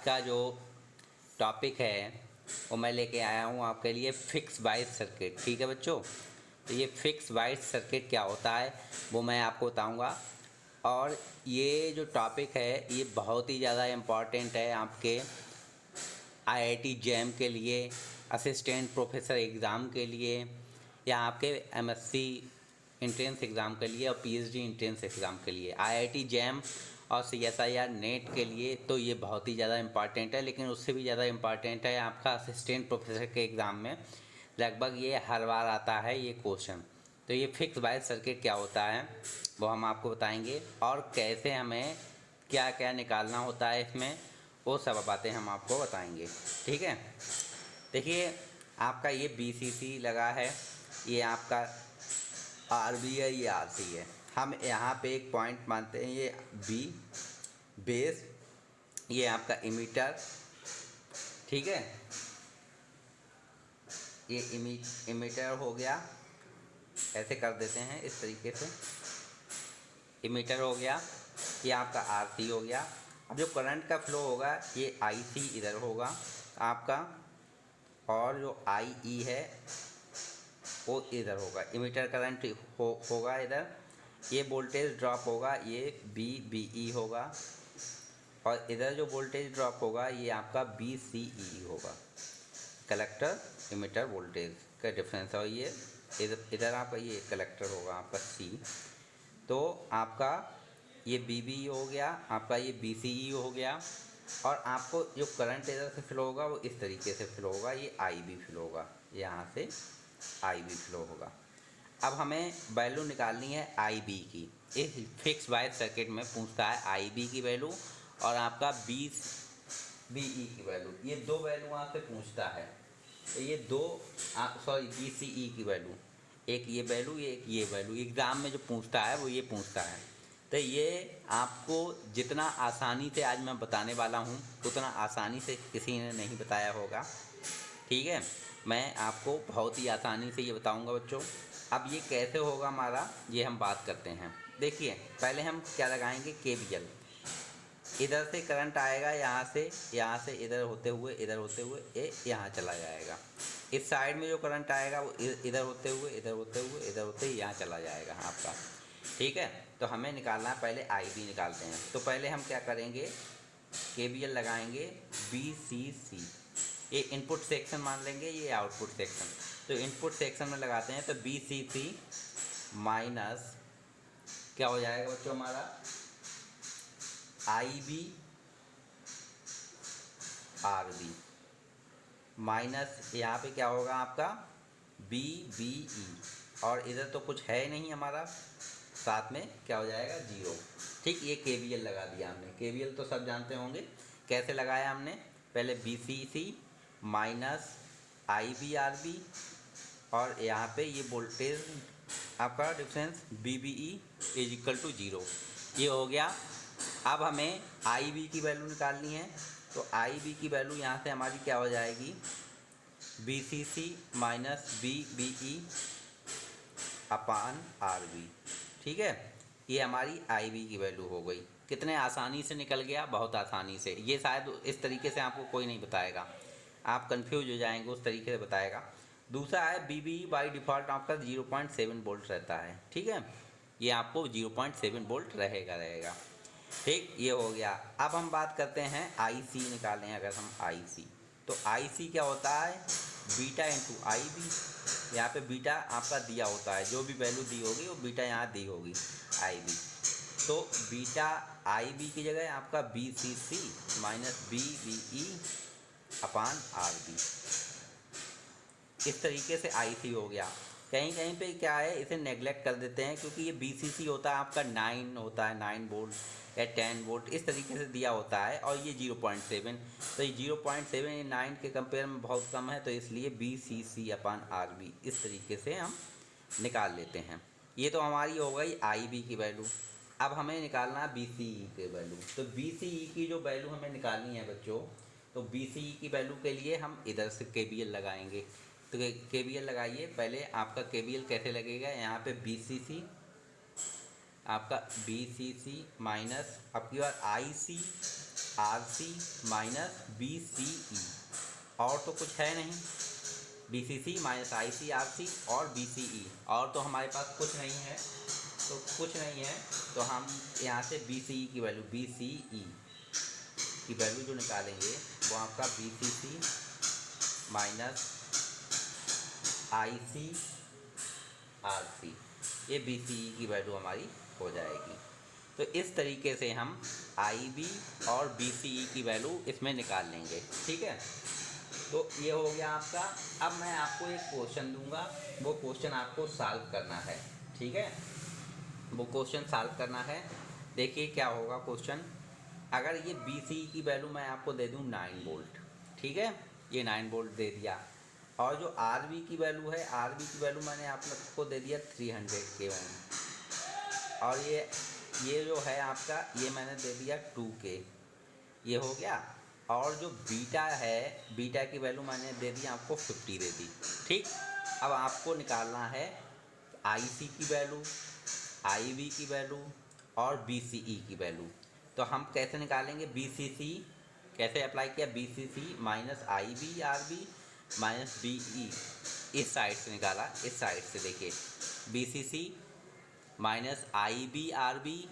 का जो टॉपिक है वो मैं लेके आया हूँ आपके लिए फिक्स बायस सर्किट। ठीक है बच्चों, तो ये फिक्स बायस सर्किट क्या होता है वो मैं आपको बताऊँगा। और ये जो टॉपिक है ये बहुत ही ज़्यादा इम्पॉर्टेंट है आपके आईआईटी जैम के लिए, असिस्टेंट प्रोफेसर एग्ज़ाम के लिए, या आपके एमएससी एंट्रेंस एग्ज़ाम के लिए और पीएचडी एंट्रेंस एग्ज़ाम के लिए। आईआईटी जैम और सीएसआईआर नेट के लिए तो ये बहुत ही ज़्यादा इम्पॉर्टेंट है, लेकिन उससे भी ज़्यादा इम्पॉर्टेंट है आपका असिस्टेंट प्रोफेसर के एग्ज़ाम में। लगभग ये हर बार आता है ये क्वेश्चन। तो ये फिक्स बायस सर्किट क्या होता है वो हम आपको बताएंगे, और कैसे हमें क्या क्या निकालना होता है इसमें, वो सब बातें हम आपको बताएंगे। ठीक है, देखिए आपका ये बीसीसी लगा है, ये आपका आरबी है, ये आरसी है। हम यहाँ पे एक पॉइंट मानते हैं, ये बी बेस, ये आपका इमीटर। ठीक है, ये इमीटर हो गया, ऐसे कर देते हैं इस तरीके से, इमीटर हो गया। ये आपका आरसी हो गया। अब जो करंट का फ्लो होगा ये आईसी इधर होगा आपका, और जो आईई है वो इधर होगा। इमीटर करंट होगा इधर, ये वोल्टेज ड्रॉप होगा, ये बीई होगा, और इधर जो वोल्टेज ड्रॉप होगा ये आपका बीसीई होगा। कलेक्टर इमीटर वोल्टेज का डिफरेंस है, और ये इधर आपका ये कलेक्टर होगा आपका सी। तो आपका ये बीबी हो गया, आपका ये बीसीई हो गया, और आपको जो करंट इधर से फ्लो होगा वो इस तरीके से फ्लो होगा, ये आईबी फ्लो होगा, यहाँ से आईबी फ्लो होगा। अब हमें वैल्यू निकालनी है आईबी की। इस फिक्स बायस सर्किट में पूछता है आईबी की वैल्यू और आपका बीई की वैल्यू। ये दो वैल्यू आपसे पूछता है, तो ये दो बीसीई की वैल्यू, एक ये वैल्यू, एक ये वैल्यू एग्ज़ाम में जो पूछता है वो ये पूछता है। तो ये आपको जितना आसानी से आज मैं बताने वाला हूँ उतना आसानी से किसी ने नहीं बताया होगा। ठीक है, मैं आपको बहुत ही आसानी से ये बताऊंगा बच्चों। अब ये कैसे होगा हमारा, ये हम बात करते हैं। देखिए पहले हम क्या लगाएंगे, केवीएल। इधर से करंट आएगा, यहाँ से इधर होते हुए ये यहाँ चला जाएगा। इस साइड में जो करंट आएगा वो इधर होते हुए यहाँ चला जाएगा आपका। ठीक है, तो हमें निकालना है, पहले आईबी निकालते हैं। तो पहले हम क्या करेंगे, केवीएल लगाएंगे बीसीसी। ये इनपुट सेक्शन मान लेंगे, ये आउटपुट सेक्शन। तो इनपुट सेक्शन में लगाते हैं, तो बीसीसी माइनस क्या हो जाएगा बच्चों हमारा, आईबी आरबी, माइनस यहाँ पे क्या होगा आपका बीबीई, और इधर तो कुछ है नहीं हमारा, साथ में क्या हो जाएगा, जीरो। ठीक, ये केवीएल लगा दिया हमने। केवीएल तो सब जानते होंगे कैसे लगाया हमने। पहले बीसीसी माइनस आईबी आरबी, और यहाँ पे ये वोल्टेज आपका difference VBE is equal to zero, ये हो गया। अब हमें आईबी की वैल्यू निकालनी है, तो आईबी की वैल्यू यहाँ से हमारी क्या हो जाएगी, बीसीसी माइनस बीबीई अपान आरबी। ठीक है, ये हमारी आईबी की वैल्यू हो गई। कितने आसानी से निकल गया, बहुत आसानी से। ये शायद इस तरीके से आपको कोई नहीं बताएगा, आप कंफ्यूज हो जाएंगे, उस तरीके से बताएगा। दूसरा है बीबी बाई डिफ़ॉल्ट आपका 0.7 वोल्ट रहता है। ठीक है, ये आपको 0.7 वोल्ट रहेगा। ठीक, ये हो गया। अब हम बात करते हैं आईसी निकालें। अगर हम आईसी, तो आईसी क्या होता है, बीटा इंटू आईबी। यहाँ पे बीटा आपका दिया होता है, जो भी वैल्यू दी होगी वो बीटा यहाँ दी होगी आईबी। तो बीटा आईबी की जगह आपका बीसीसी माइनस बीबीई अपान आरबी। इस तरीके से आईसी हो गया। कहीं कहीं पे क्या है, इसे नेगलेक्ट कर देते हैं, क्योंकि ये बीसीसी होता है आपका 9 होता है, 9 वोल्ट या 10 वोल्ट इस तरीके से दिया होता है, और ये 0.7। तो ये 0.7 ये 9 के कंपेयर में बहुत कम है, तो इसलिए बीसीसी अपान आरबी इस तरीके से हम निकाल लेते हैं। ये तो हमारी हो गई आईबी की वैल्यू। अब हमें निकालना है बीसीई की वैल्यू। तो बीसीई की जो वैल्यू हमें निकालनी है बच्चों, तो बीसीई की वैल्यू के लिए हम इधर से केवीएल लगाएंगे। तो केवीएल लगाइए। पहले आपका केवीएल कैसे लगेगा, यहाँ पे बीसीसी आपका बीसीसी माइनस आपकी बार आईसी RC माइनस BCE, और तो कुछ है नहीं, BCC माइनस IC RC और BCE, और तो हमारे पास कुछ नहीं है, तो कुछ नहीं है तो हम यहाँ से BCE की वैल्यू, BCE की वैल्यू जो निकालेंगे वो आपका BCC माइनस IC RC, ये BCE की वैल्यू हमारी हो जाएगी। तो इस तरीके से हम IB और BCE की वैल्यू इसमें निकाल लेंगे, ठीक है। तो ये हो गया आपका। अब मैं आपको एक क्वेश्चन दूंगा, वो क्वेश्चन आपको सॉल्व करना है, ठीक है। वो क्वेश्चन सॉल्व करना है। देखिए क्या होगा क्वेश्चन। अगर ये BCE की वैल्यू मैं आपको दे दूं 9 वोल्ट, ठीक है, ये 9 वोल्ट दे दिया, और जो RB की वैल्यू है, RB की वैल्यू मैंने आप लोग को दे दिया 300 k ओम, और ये जो है आपका, ये मैंने दे दिया 2K, ये हो गया। और जो बीटा है, बीटा की वैल्यू मैंने दे दी आपको 50 दे दी, ठीक। अब आपको निकालना है IC की वैल्यू, IB की वैल्यू और BCE की वैल्यू। तो हम कैसे निकालेंगे BCC, कैसे अप्लाई किया, BCC minus IB RB minus BE, इस साइड से निकाला, इस साइड से देखिए BCC माइनस IB RB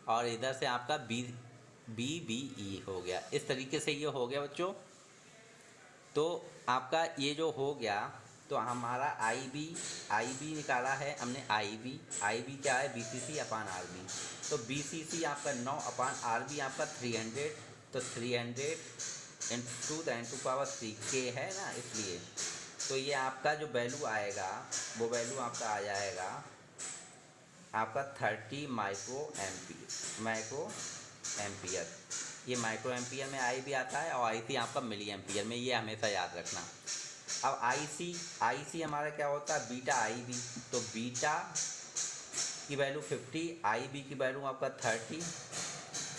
और इधर से आपका BBE हो गया। इस तरीके से ये हो गया बच्चों। तो आपका ये जो हो गया, तो हमारा IB निकाला है हमने, IB क्या है, BCC अपान RB। तो BCC आपका 9 अपान RB आपका 300, तो 300 इंटू 10⁻³ है ना, इसलिए। तो ये आपका जो वैल्यू आएगा, वो वैल्यू आपका आ जाएगा आपका 30 माइक्रो एम्पियर। ये माइक्रो एम्पियर में I भी आता है और IC आपका मिली एम्पियर में, ये हमेशा याद रखना। अब IC हमारा क्या होता है, बीटा IB, तो बीटा की वैल्यू 50, IB की वैल्यू आपका 30,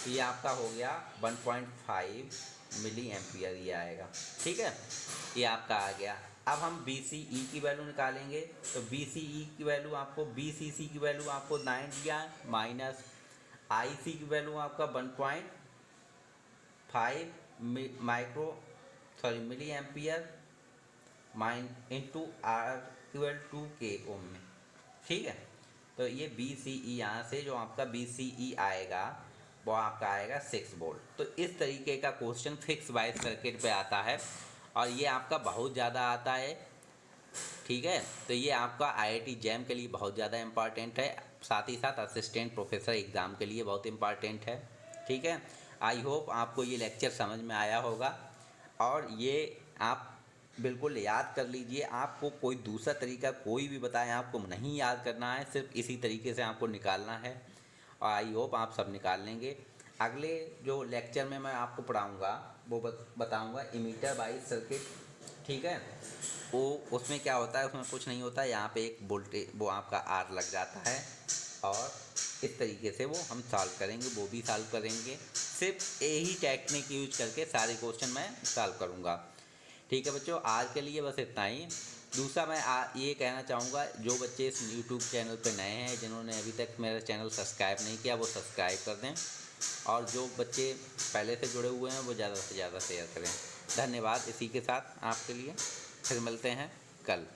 तो ये आपका हो गया 1.5 मिली एम्पियर ये आएगा, ठीक है, ये आपका आ गया। अब हम BCE की वैल्यू निकालेंगे, तो BCE की वैल्यू आपको, BCC की वैल्यू आपको 9 दिया, माइनस IC की वैल्यू आपका 1.5 milliampere into R equal 2K ohm में, ठीक है। तो ये BCE यहाँ से जो आपका BCE आएगा वो आपका आएगा 6 वोल्ट। तो इस तरीके का क्वेश्चन फिक्स बायस सर्किट पे आता है और ये आपका बहुत ज़्यादा आता है, ठीक है। तो ये आपका IIT जैम के लिए बहुत ज़्यादा इम्पॉर्टेंट है, साथ ही साथ असिस्टेंट प्रोफेसर एग्ज़ाम के लिए बहुत इम्पॉर्टेंट है, ठीक है। आई होप आपको ये लेक्चर समझ में आया होगा, और ये आप बिल्कुल याद कर लीजिए। आपको कोई दूसरा तरीका कोई भी बताए आपको नहीं याद करना है, सिर्फ इसी तरीके से आपको निकालना है, और आई होप आप सब निकाल लेंगे। अगले जो लेक्चर में मैं आपको पढ़ाऊँगा वो बताऊँगा इमीटर बाइस सर्किट, ठीक है। वो उसमें क्या होता है, उसमें कुछ नहीं होता, यहाँ पे एक वोल्टेज वो आपका R लग जाता है, और इस तरीके से वो हम सॉल्व करेंगे, वो भी सॉल्व करेंगे। सिर्फ यही टेक्निक यूज करके सारे क्वेश्चन मैं सॉल्व करूँगा, ठीक है बच्चों। आज के लिए बस इतना ही। दूसरा मैं ये कहना चाहूँगा, जो बच्चे इस यूट्यूब चैनल पर नए हैं, जिन्होंने अभी तक मेरा चैनल सब्सक्राइब नहीं किया, वो सब्सक्राइब कर दें, और जो बच्चे पहले से जुड़े हुए हैं वो ज़्यादा से ज़्यादा शेयर करें। धन्यवाद। इसी के साथ आपके लिए फिर मिलते हैं कल।